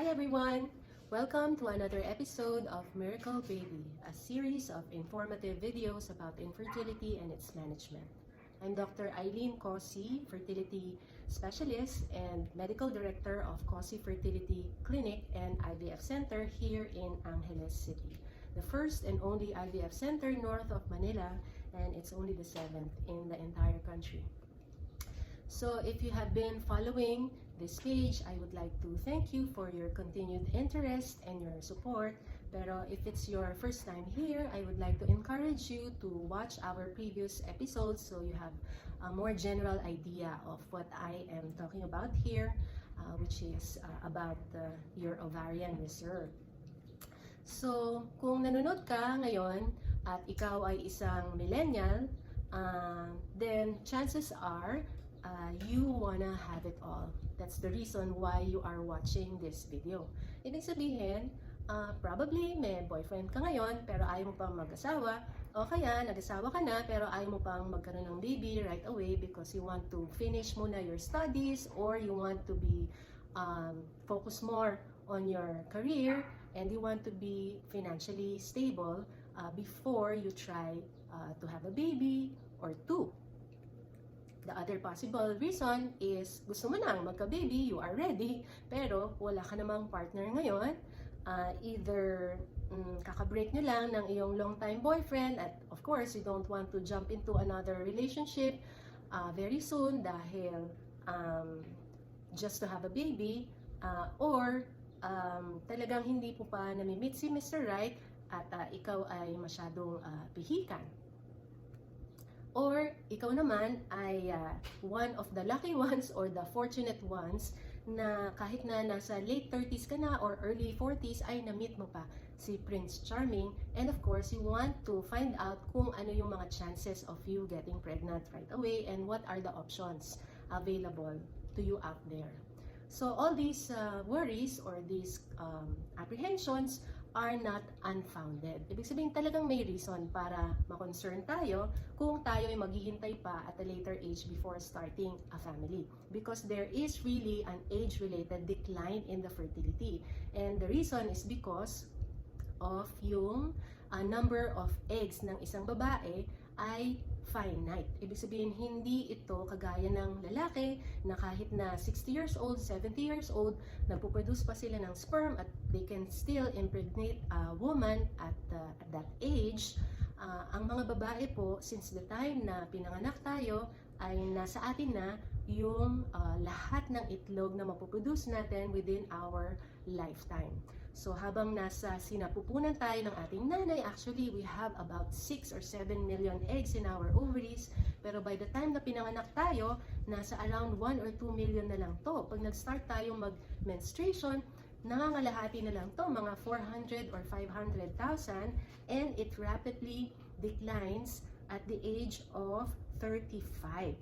Hi everyone! Welcome to another episode of Miracle Baby, a series of informative videos about infertility and its management. I'm Dr. Eileen Cosi, fertility specialist and medical director of Cosi Fertility Clinic and IVF Center here in Angeles City, the first and only IVF center north of Manila, and it's only the 7th in the entire country. So if you have been following this page, I would like to thank you for your continued interest and your support. Pero if it's your first time here, I would like to encourage you to watch our previous episodes so you have a more general idea of what I am talking about here, which is about your ovarian reserve. So kung nanonood ka ngayon at ikaw ay isang millennial, then chances are you wanna have it all. That's the reason why you are watching this video. Ibig sabihin, probably may boyfriend ka ngayon pero ayaw mo pang mag-asawa, o kaya nag-asawa ka na pero ayaw mo pang magkaroon ng baby right away because you want to finish muna your studies or you want to be focus more on your career and you want to be financially stable before you try to have a baby or two. The other possible reason is gusto mo nang magka-baby, you are ready, pero wala ka namang partner ngayon. Either kaka-break nyo lang ng iyong long-time boyfriend at of course, you don't want to jump into another relationship very soon dahil just to have a baby or talagang hindi po pa nami-meet si Mr. Right at ikaw ay masyadong pihikan. Or ikaw naman ay one of the lucky ones or the fortunate ones na kahit na nasa late 30s ka na or early 40s ay na-meet mo pa si Prince Charming, and of course you want to find out kung ano yung mga chances of you getting pregnant right away and what are the options available to you out there. So all these worries or these apprehensions are not unfounded. Ibig sabihin talagang may reason para ma-concern tayo kung tayo ay maghihintay pa at a later age before starting a family. Because there is really an age-related decline in the fertility. And the reason is because of yung number of eggs ng isang babae ay finite. Ibig sabihin, hindi ito kagaya ng lalaki na kahit na 60 years old, 70 years old, nagpuproduce pa sila ng sperm at they can still impregnate a woman at that age. Ang mga babae po, since the time na pinanganak tayo, ay nasa atin na yung lahat ng itlog na mapuproduce natin within our lifetime. So habang nasa sinapupunan tayo ng ating nanay, actually we have about 6 or 7 million eggs in our ovaries. Pero by the time na pinanganak tayo, nasa around 1 or 2 million na lang to. Pag nag-start tayo mag-menstruation, nangangalahati na lang to, mga 400 or 500,000, and it rapidly declines at the age of 35.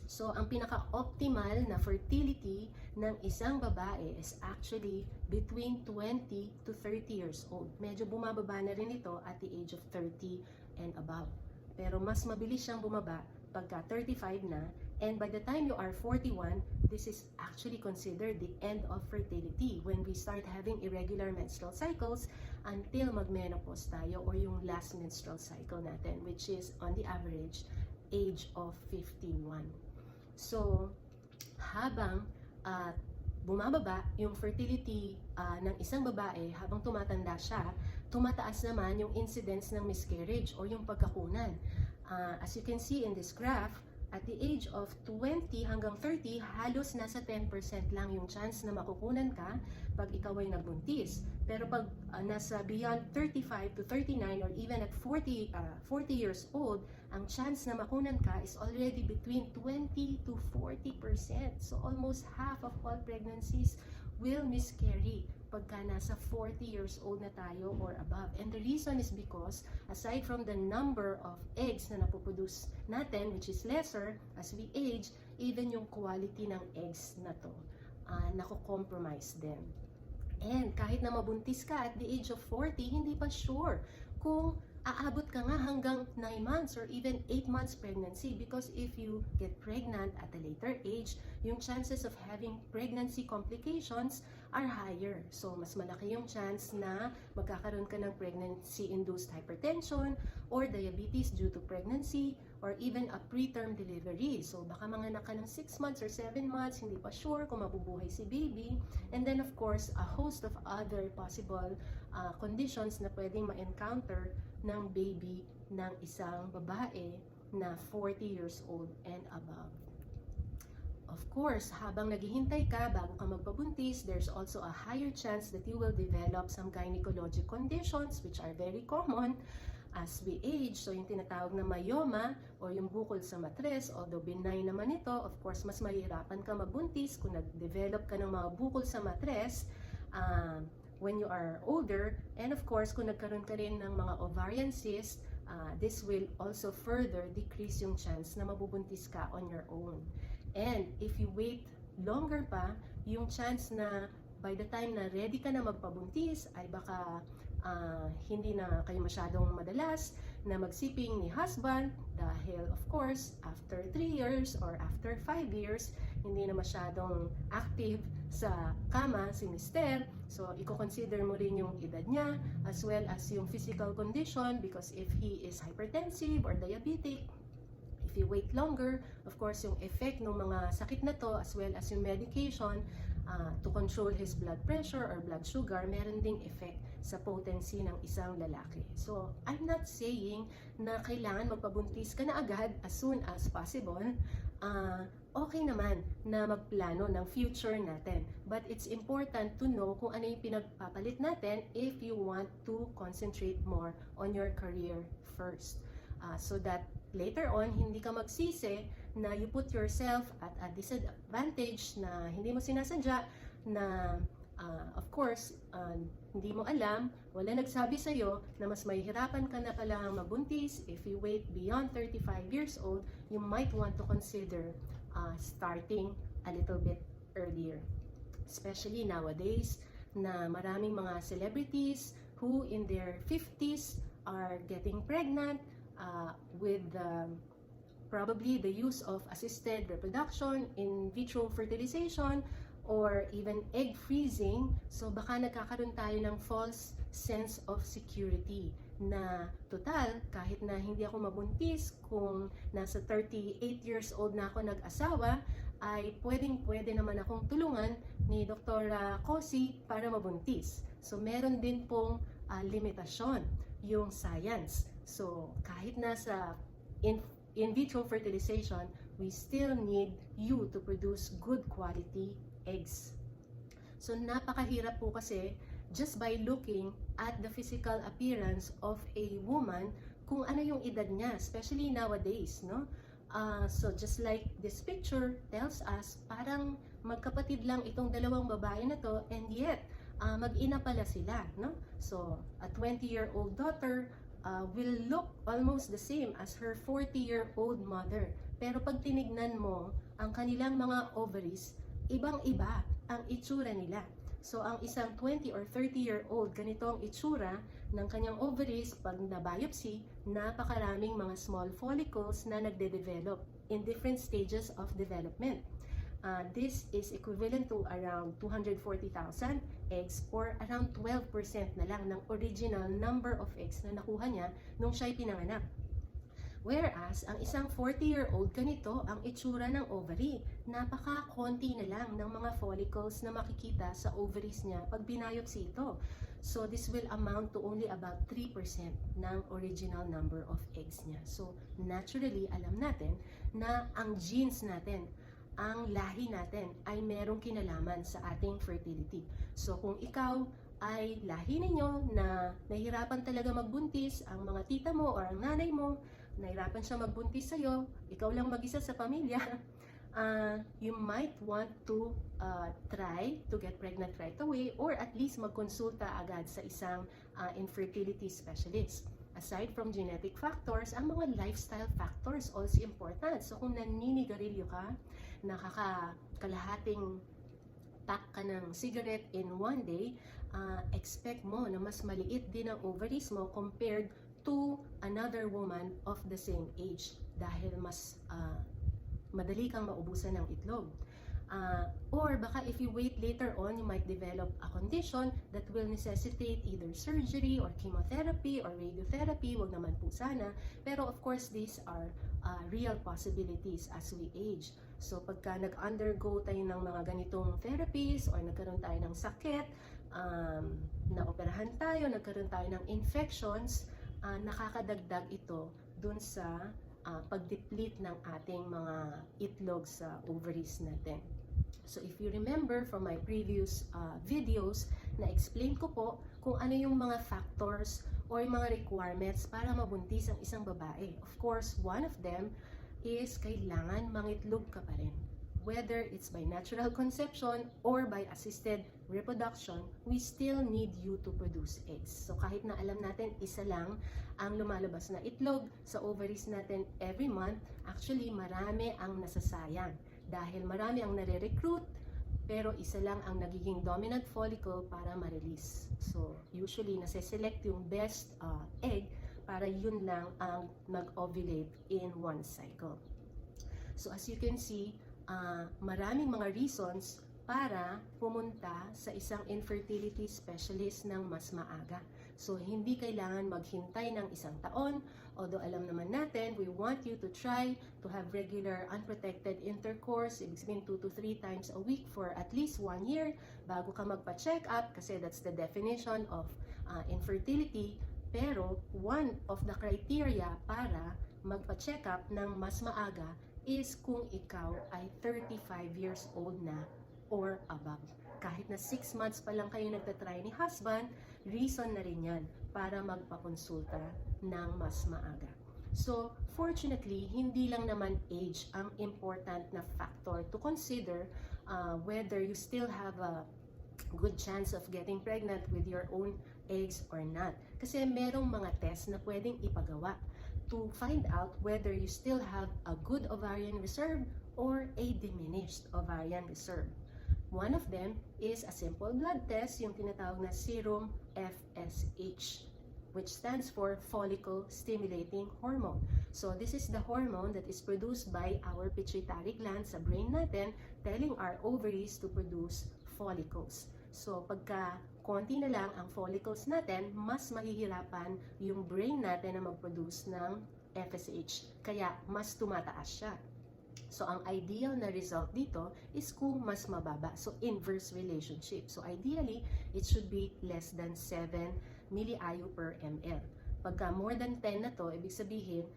So, ang pinaka-optimal na fertility ng isang babae is actually between 20 to 30 years old. Medyo bumababa na rin ito at the age of 30 and above. Pero mas mabilis siyang bumaba pagka 35 na, and by the time you are 41, this is actually considered the end of fertility when we start having irregular menstrual cycles until mag-menopause tayo or yung last menstrual cycle natin, which is on the average age of 51. So, habang bumababa yung fertility ng isang babae, habang tumatanda siya, tumataas naman yung incidence ng miscarriage or yung pagkakunan. As you can see in this graph, at the age of 20 hanggang 30, halos nasa 10% lang yung chance na makukunan ka pag ikaw ay nagbuntis. Pero pag nasa beyond 35 to 39 or even at 40 years old, ang chance na makunan ka is already between 20 to 40%. So almost half of all pregnancies will miscarry pagka nasa 40 years old na tayo or above. And the reason is because aside from the number of eggs na napoproduce natin, which is lesser as we age, even yung quality ng eggs na to nako-compromise din. And kahit na mabuntis ka at the age of 40, hindi pa sure kung aabot ka nga hanggang 9 months or even 8 months pregnancy, because if you get pregnant at a later age, yung chances of having pregnancy complications are higher. So, mas malaki yung chance na magkakaroon ka ng pregnancy-induced hypertension or diabetes due to pregnancy or even a preterm delivery. So, baka manganak ka ng 6 months or 7 months, hindi pa sure kung mabubuhay si baby. And then, of course, a host of other possible conditions na pwedeng ma-encounter ng baby ng isang babae na 40 years old and above. Of course, habang naghihintay ka bago ka magpabuntis, there's also a higher chance that you will develop some gynecologic conditions which are very common as we age. So yung tinatawag na myoma or yung bukol sa matres, although benign naman ito, of course, mas mahirapan ka magbuntis kung nag-develop ka ng mga bukol sa matres when you are older. And of course, kung nagkaroon ka rin ng mga ovarian cyst, this will also further decrease yung chance na mabubuntis ka on your own. And if you wait longer pa, yung chance na by the time na ready ka na magpabuntis ay baka hindi na kayo masyadong madalas na magsiping ni husband dahil of course after 3 years or after 5 years hindi na masyadong active sa kama si mister. So i-consider mo rin yung edad niya as well as yung physical condition, because if he is hypertensive or diabetic, if you wait longer, of course, yung effect ng mga sakit na to as well as yung medication to control his blood pressure or blood sugar, meron ding effect sa potency ng isang lalaki. So, I'm not saying na kailangan magpabuntis ka na agad as soon as possible. Okay naman na magplano ng future natin. But it's important to know kung ano yung pinagpapalit natin if you want to concentrate more on your career first. So that later on, hindi ka magsisi na you put yourself at a disadvantage na hindi mo sinasadya na of course, hindi mo alam, wala nagsabi sa'yo na mas mahihirapan ka na pala magbuntis. If you wait beyond 35 years old, you might want to consider starting a little bit earlier. Especially nowadays na maraming mga celebrities who in their 50s are getting pregnant with probably the use of assisted reproduction, in vitro fertilization, or even egg freezing. So baka nagkakaroon tayo ng false sense of security na total, kahit na hindi ako mabuntis, kung nasa 38 years old na ako nag-asawa, ay pwede naman akong tulungan ni Dr. Cosi para mabuntis. So meron din pong limitasyon yung science. So kahit nasa in vitro fertilization, we still need you to produce good quality eggs. So napakahirap po kasi just by looking at the physical appearance of a woman kung ano yung edad niya, especially nowadays, no? So just like this picture tells us, parang magkapatid lang itong dalawang babae na to, and yet mag-ina pala sila, no? So a 20-year-old daughter will look almost the same as her 40-year-old mother. Pero pag tinignan mo ang kanilang mga ovaries, ibang-iba ang itsura nila. So ang isang 20 or 30-year-old, ganito ang itsura ng kanyang ovaries pag na-biopsy, napakaraming mga small follicles na nagde-develop in different stages of development. This is equivalent to around 240,000 eggs or around 12% na lang ng original number of eggs na nakuha niya nung siya'y pinanganak. Whereas, ang isang 40-year-old, ganito ang itsura ng ovary. Napaka-konti na lang ng mga follicles na makikita sa ovaries niya pag binayopsy ito. So, this will amount to only about 3% ng original number of eggs niya. So, naturally, alam natin na ang genes natin, ang lahi natin ay merong kinalaman sa ating fertility. So, kung ikaw ay lahi ninyo na nahihirapan talaga magbuntis, ang mga tita mo or ang nanay mo, nahirapan siya magbuntis sa'yo, ikaw lang mag-isa sa pamilya, you might want to try to get pregnant right away or at least magkonsulta agad sa isang infertility specialist. Aside from genetic factors, ang mga lifestyle factors also important. So kung naninigarilyo ka, nakakalahating pack ka ng cigarette in one day, expect mo na mas maliit din ang ovaries mo compared to another woman of the same age dahil mas madali kang maubusan ng itlog. Or baka if you wait later on, you might develop a condition that will necessitate either surgery or chemotherapy or radiotherapy. Wag naman po sana. Pero of course, these are real possibilities as we age. So pagka nag-undergo tayo ng mga ganitong therapies or nagkaroon tayo ng sakit, naoperahan tayo, nagkaroon tayo ng infections, nakakadagdag ito dun sa pag-deplete ng ating mga itlog sa ovaries natin. So if you remember from my previous videos, na-explain ko po kung ano yung mga factors or yung mga requirements para mabuntis ang isang babae. Of course, one of them is kailangan mangitlog ka pa rin. Whether it's by natural conception or by assisted reproduction, we still need you to produce eggs. So kahit na alam natin isa lang ang lumalabas na itlog sa ovaries natin every month, actually marami ang nasasayang. Dahil marami ang nare-recruit, pero isa lang ang nagiging dominant follicle para ma-release. So, usually, nase-select yung best egg para yun lang ang mag-ovulate in one cycle. So, as you can see, maraming mga reasons para pumunta sa isang infertility specialist ng mas maaga. So, hindi kailangan maghintay ng isang taon. Although alam naman natin, we want you to try to have regular unprotected intercourse, ibig sabihin 2 to 3 times a week for at least 1 year bago ka magpa-check up, kasi that's the definition of infertility. Pero one of the criteria para magpa-check up ng mas maaga is kung ikaw ay 35 years old na or above. Kahit na 6 months pa lang kayo nagtatry ni husband, reason na rin yan para magpakonsulta ng mas maaga. So, fortunately, hindi lang naman age ang important na factor to consider whether you still have a good chance of getting pregnant with your own eggs or not. Kasi merong mga test na pwedeng ipagawa to find out whether you still have a good ovarian reserve or a diminished ovarian reserve. One of them is a simple blood test, yung tinatawag na serum FSH, which stands for follicle stimulating hormone. So this is the hormone that is produced by our pituitary gland sa brain natin, telling our ovaries to produce follicles. So pagka konti na lang ang follicles natin, mas mahihirapan yung brain natin na mag-produce ng FSH. Kaya mas tumataas siya. So, ang ideal na result dito is kung mas mababa. So, inverse relationship. So, ideally, it should be less than 7 milliIU per ml. Pagka more than 10 na to, ibig sabihin,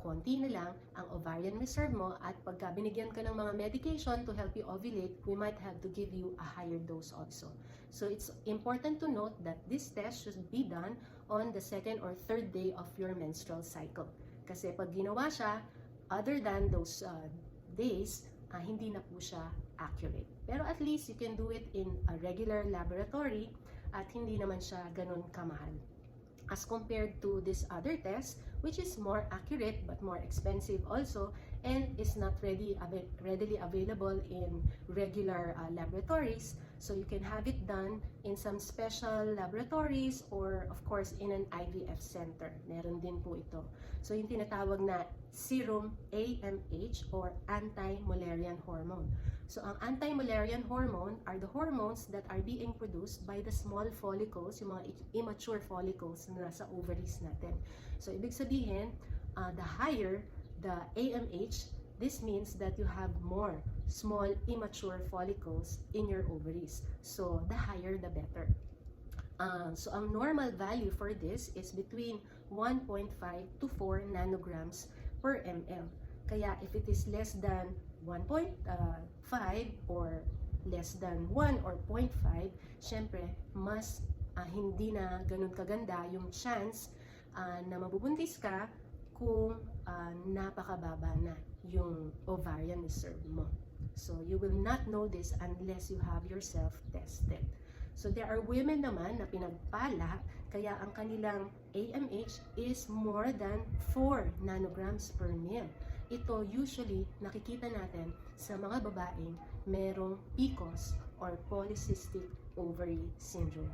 konti na lang ang ovarian reserve mo, at pagka binigyan ka ng mga medication to help you ovulate, we might have to give you a higher dose also. So, it's important to note that this test should be done on the 2nd or 3rd day of your menstrual cycle. Kasi pag ginawa siya, other than those days, hindi na po siya accurate. Pero at least you can do it in a regular laboratory at hindi naman siya ganun kamahal. As compared to this other test, which is more accurate but more expensive also and is not readily available in regular laboratories. So you can have it done in some special laboratories or of course in an IVF center. Meron din po ito. So yung tinatawag na serum AMH or anti-Mullerian hormone. So ang anti-Mullerian hormone are the hormones that are being produced by the small follicles, yung mga immature follicles na nasa ovaries natin. So ibig sabihin, the higher the AMH, this means that you have more small immature follicles in your ovaries. So the higher the better. So ang normal value for this is between 1.5 to 4 nanograms per ml. Kaya if it is less than 1.5 or less than 1 or 0.5, syempre mas hindi na ganun kaganda yung chance na mabubuntis ka kung napakababa na yung ovarian reserve mo. So you will not know this unless you have yourself tested. So there are women naman na pinagpala, kaya ang kanilang AMH is more than 4 nanograms per ml. Ito usually nakikita natin sa mga babaeng merong PCOS or polycystic ovary syndrome.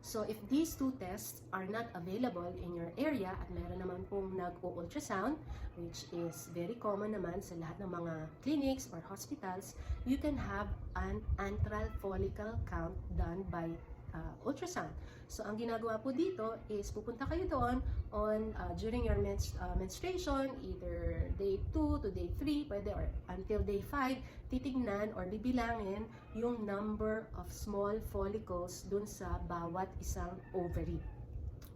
So if these two tests are not available in your area at meron naman pong nag-ultrasound, which is very common naman sa lahat ng mga clinics or hospitals, you can have an antral follicle count done by ultrasound. So ang ginagawa po dito is pupunta kayo doon during your menstruation, either day 2 to day 3, pwede, or until day 5, titignan or bibilangin yung number of small follicles dun sa bawat isang ovary.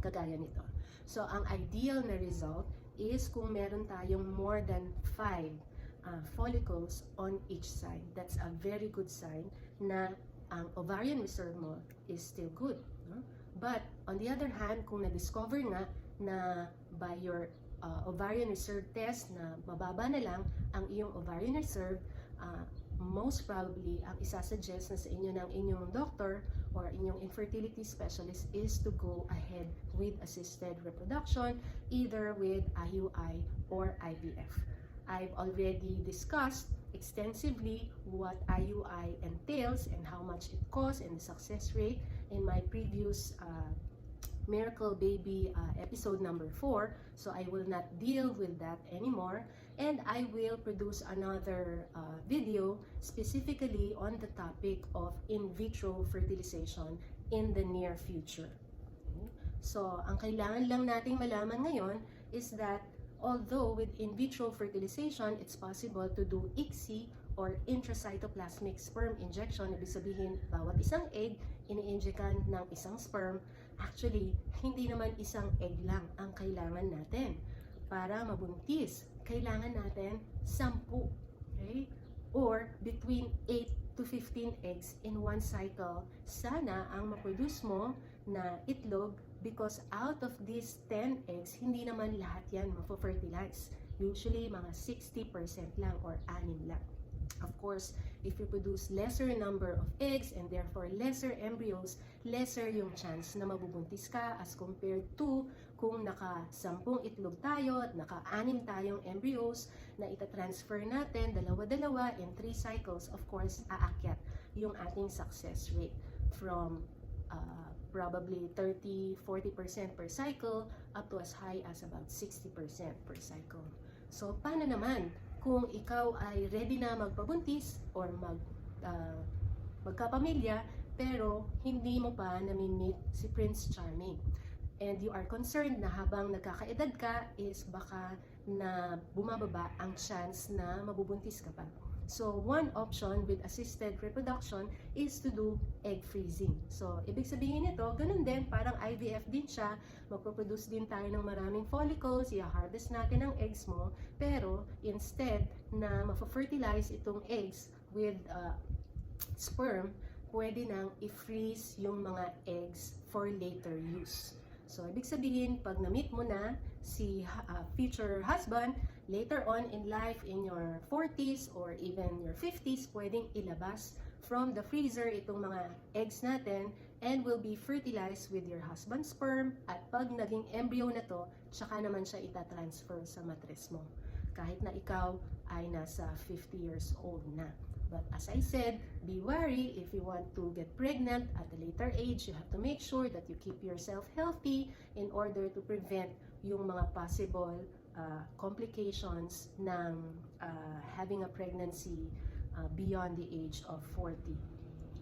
Kagaya nito. So ang ideal na result is kung meron tayong more than 5 follicles on each side. That's a very good sign na ang ovarian reserve mo is still good. No? But on the other hand, kung na-discover nga na by your ovarian reserve test na mababa na lang ang iyong ovarian reserve, most probably ang isasuggest na sa inyo ng inyong doctor or inyong infertility specialist is to go ahead with assisted reproduction, either with IUI or IVF. I've already discussed extensively what IUI entails and how much it costs and the success rate in my previous Miracle Baby episode number 4, so I will not deal with that anymore, and I will produce another video specifically on the topic of in vitro fertilization in the near future. Okay? So ang kailangan lang nating malaman ngayon is that although with in vitro fertilization, it's possible to do ICSI or intracytoplasmic sperm injection. Ibig sabihin, bawat isang egg, ini-injectan ng isang sperm. Actually, hindi naman isang egg lang ang kailangan natin. Para mabuntis, kailangan natin 10. Okay? Or between 8 to 15 eggs in one cycle. Sana ang maproduce mo na itlog, because out of these 10 eggs, hindi naman lahat yan mapo-fertilize. Usually, mga 60% lang or 6 lang. Of course, if you produce lesser number of eggs and therefore lesser embryos, lesser yung chance na mabubuntis ka as compared to kung naka-10 itlog tayo at naka-6 tayong embryos na itatransfer natin dalawa-dalawa in 3 cycles. Of course, aakyat yung ating success rate from probably 30-40% per cycle up to as high as about 60% per cycle. So, paano naman kung ikaw ay ready na magpabuntis or magkapamilya pero hindi mo pa nami-meet si Prince Charming? And you are concerned na habang nagkakaedad ka is baka na bumababa ang chance na mabubuntis ka pa. So, one option with assisted reproduction is to do egg freezing. So, ibig sabihin nito, ganun din, parang IVF din siya. Magpo-produce din tayo ng maraming follicles, i-harvest natin ang eggs mo, pero instead na mapo-fertilize itong eggs with sperm, pwede nang i-freeze yung mga eggs for later use. So, ibig sabihin, pag na-meet mo na si future husband, later on in life, in your 40s or even your 50s, pwedeng ilabas from the freezer itong mga eggs natin and will be fertilized with your husband's sperm. At pag naging embryo na to, tsaka naman siya itatransfer sa matres mo. Kahit na ikaw ay nasa 50 years old na. But as I said, be wary if you want to get pregnant at a later age. You have to make sure that you keep yourself healthy in order to prevent yung mga possible complications ng having a pregnancy beyond the age of 40.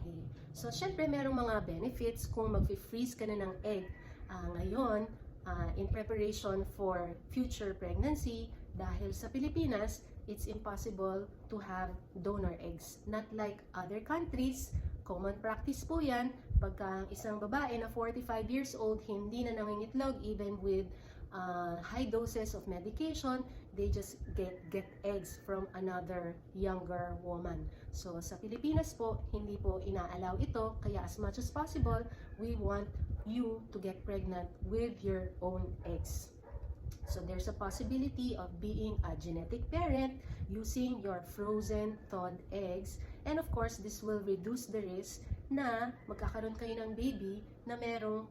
Okay. So, syempre, merong mga benefits kung mag-freeze ka na ng egg ngayon in preparation for future pregnancy, dahil sa Pilipinas, it's impossible to have donor eggs. Not like other countries, common practice po yan, pagka isang babae na 45 years old, hindi na nangingitlog even with high doses of medication, they just get eggs from another younger woman. So sa Pilipinas po, hindi po inaalaw ito, kaya as much as possible, we want you to get pregnant with your own eggs. So there's a possibility of being a genetic parent using your frozen thawed eggs, and of course this will reduce the risk na magkakaroon kayo ng baby na merong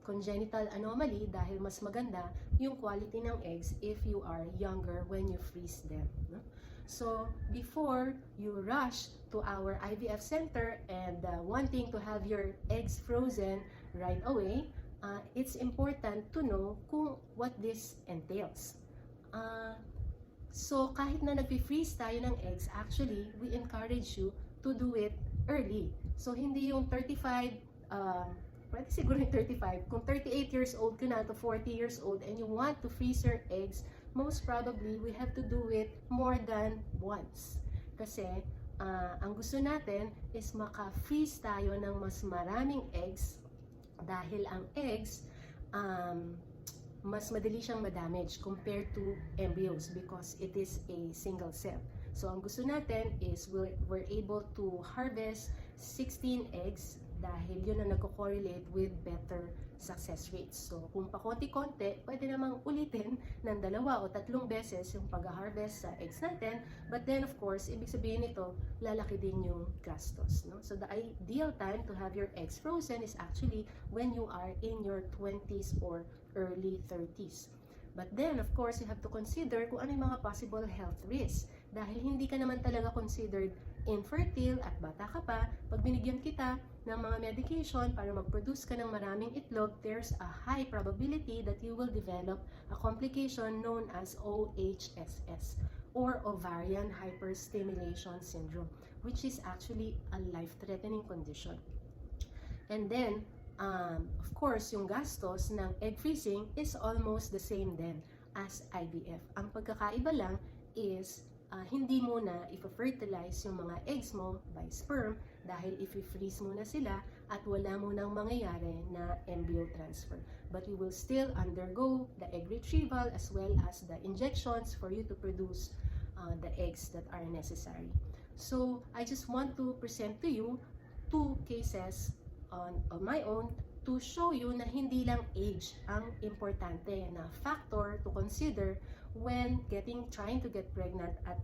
congenital anomaly, dahil mas maganda yung quality ng eggs if you are younger when you freeze them. No? So, before you rush to our IVF center and wanting to have your eggs frozen right away, it's important to know kung what this entails. So kahit na nag-freeze tayo ng eggs, actually, we encourage you to do it early. So hindi yung 35, pwede siguro yung 35. Kung 38 years old ka na to 40 years old and you want to freeze your eggs, most probably we have to do it more than once. Kasi ang gusto natin is maka-freeze tayo ng mas maraming eggs dahil ang eggs mas madali siyang ma-damage compared to embryos because it is a single cell. So ang gusto natin is we're able to harvest 16 eggs dahil yun ang nagko-correlate with better success rates. So kung pakonti-konti, pwede namang ulitin ng 2 o 3 beses yung pag-harvest sa eggs natin. But then of course, ibig sabihin nito, lalaki din yung gastos. No? So the ideal time to have your eggs frozen is actually when you are in your 20s or early 30s. But then, of course, you have to consider kung ano yung mga possible health risks. Dahil hindi ka naman talaga considered infertile at bata ka pa, pag binigyan kita ng mga medication para mag-produce ka ng maraming itlog, there's a high probability that you will develop a complication known as OHSS or Ovarian Hyperstimulation Syndrome, which is actually a life-threatening condition. And then, of course, yung gastos ng egg freezing is almost the same then as IVF. Ang pagkakaiba lang is hindi mo na i-fertilize yung mga eggs mo by sperm dahil i-freeze mo na sila at wala mo nang mangyayari na embryo transfer. But you will still undergo the egg retrieval as well as the injections for you to produce the eggs that are necessary. So, I just want to present to you 2 cases on my own to show you na hindi lang age ang importante na factor to consider when trying to get pregnant at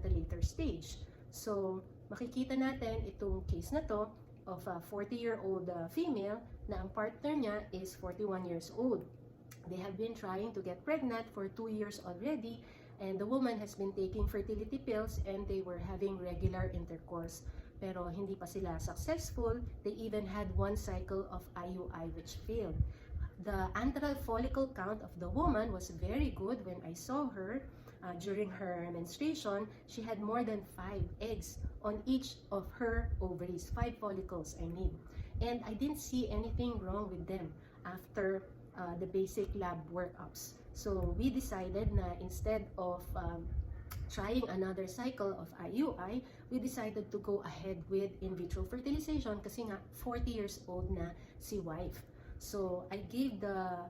a later stage. So, makikita natin itong case na to of a 40-year-old female na ang partner niya is 41 years old. They have been trying to get pregnant for 2 years already, and the woman has been taking fertility pills and they were having regular intercourse. Pero hindi pa sila successful. They even had 1 cycle of IUI which failed. The antral follicle count of the woman was very good when I saw her during her menstruation. She had more than 5 eggs on each of her ovaries, 5 follicles I mean. And I didn't see anything wrong with them after the basic lab workups. So we decided na instead of trying another cycle of IUI, we decided to go ahead with in vitro fertilization kasi nga 40 years old na si wife. So I gave the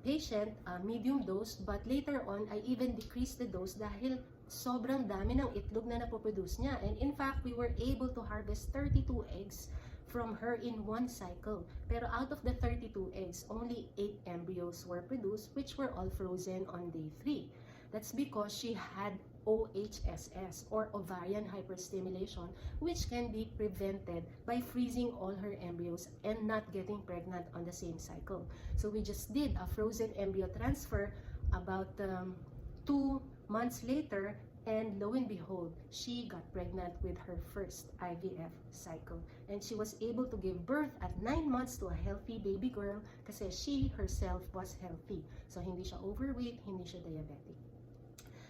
patient a medium dose, but later on I even decreased the dose dahil sobrang dami ng itlog na napoproduce niya. And in fact, we were able to harvest 32 eggs from her in 1 cycle. Pero out of the 32 eggs, only 8 embryos were produced, which were all frozen on day 3. That's because she had OHSS or ovarian hyperstimulation, which can be prevented by freezing all her embryos and not getting pregnant on the same cycle. So we just did a frozen embryo transfer about 2 months later, and lo and behold, she got pregnant with her first IVF cycle. And she was able to give birth at 9 months to a healthy baby girl kasi she herself was healthy. So hindi siya overweight, hindi siya diabetic.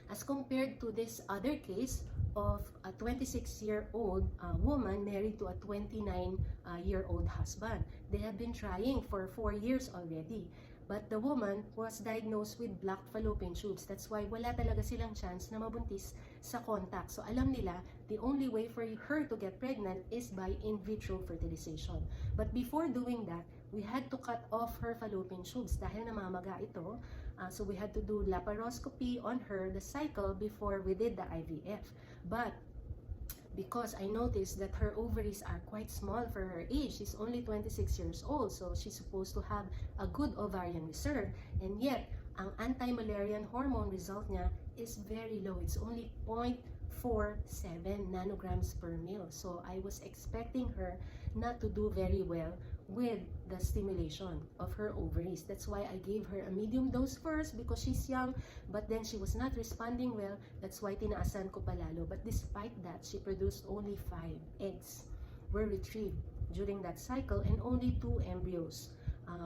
As compared to this other case of a 26-year-old woman married to a 29-year-old husband. They have been trying for 4 years already. But the woman was diagnosed with black fallopian tubes. That's why wala talaga silang chance na mabuntis sa contact. So alam nila, the only way for her to get pregnant is by in vitro fertilization. But before doing that, we had to cut off her fallopian tubes dahil namamaga ito. So we had to do laparoscopy on her, the cycle, before we did the IVF. But because I noticed that her ovaries are quite small for her age, she's only 26 years old, so she's supposed to have a good ovarian reserve. And yet, ang anti-Müllerian hormone result niya is very low. It's only 0.47 nanograms per mil. So I was expecting her not to do very well with the stimulation of her ovaries. That's why I gave her a medium dose first because she's young, but then she was not responding well. That's why tinaasan ko palalo. But despite that, she produced only 5 eggs were retrieved during that cycle, and only 2 embryos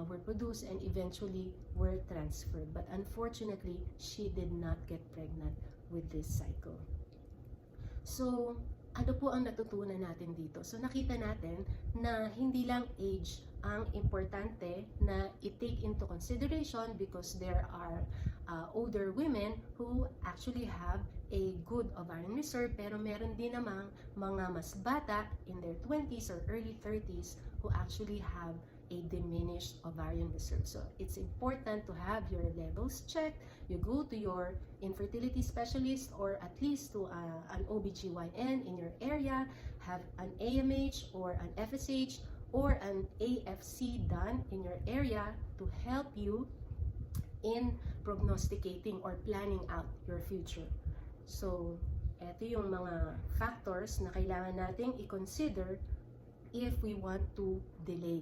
were produced and eventually were transferred. But unfortunately, she did not get pregnant with this cycle. So, ano po ang natutunan natin dito? So, nakita natin na hindi lang age ang importante na i-take into consideration, because there are older women who actually have a good ovarian reserve, pero meron din namang mga mas bata in their 20s or early 30s who actually have a diminished ovarian reserve. So it's important to have your levels checked. You go to your infertility specialist, or at least to an OBGYN in your area, have an AMH or an FSH or an AFC done in your area to help you in prognosticating or planning out your future. So, eto yung mga factors na kailangan nating i-consider if we want to delay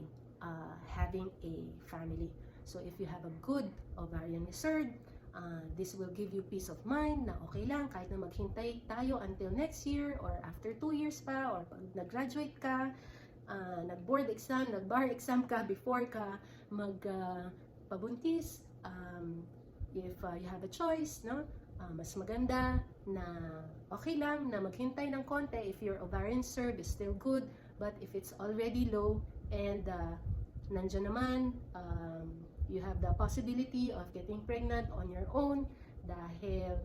having a family. So, if you have a good ovarian reserve, this will give you peace of mind na okay lang kahit na maghintay tayo until next year or after 2 years pa, or pag nag-graduate ka, nag-board exam, nag-bar exam ka before ka pabuntis. If you have a choice, no? Mas maganda na okay lang na maghintay ng konti if your ovarian reserve is still good, but if it's already low and nandyan naman, you have the possibility of getting pregnant on your own dahil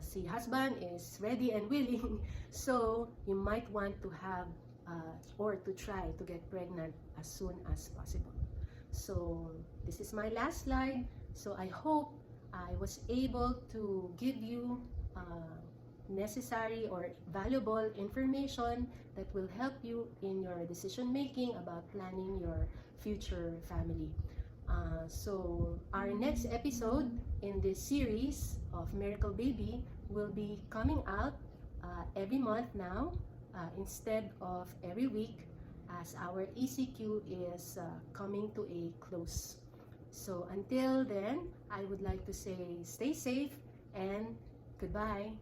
si husband is ready and willing, so you might want to have or to try to get pregnant as soon as possible. So this is my last slide. So I hope I was able to give you necessary or valuable information that will help you in your decision making about planning your future family. So our next episode in this series of Miracle Baby will be coming out every month now, instead of every week, as our ECQ is coming to a close. So until then, I would like to say stay safe and goodbye.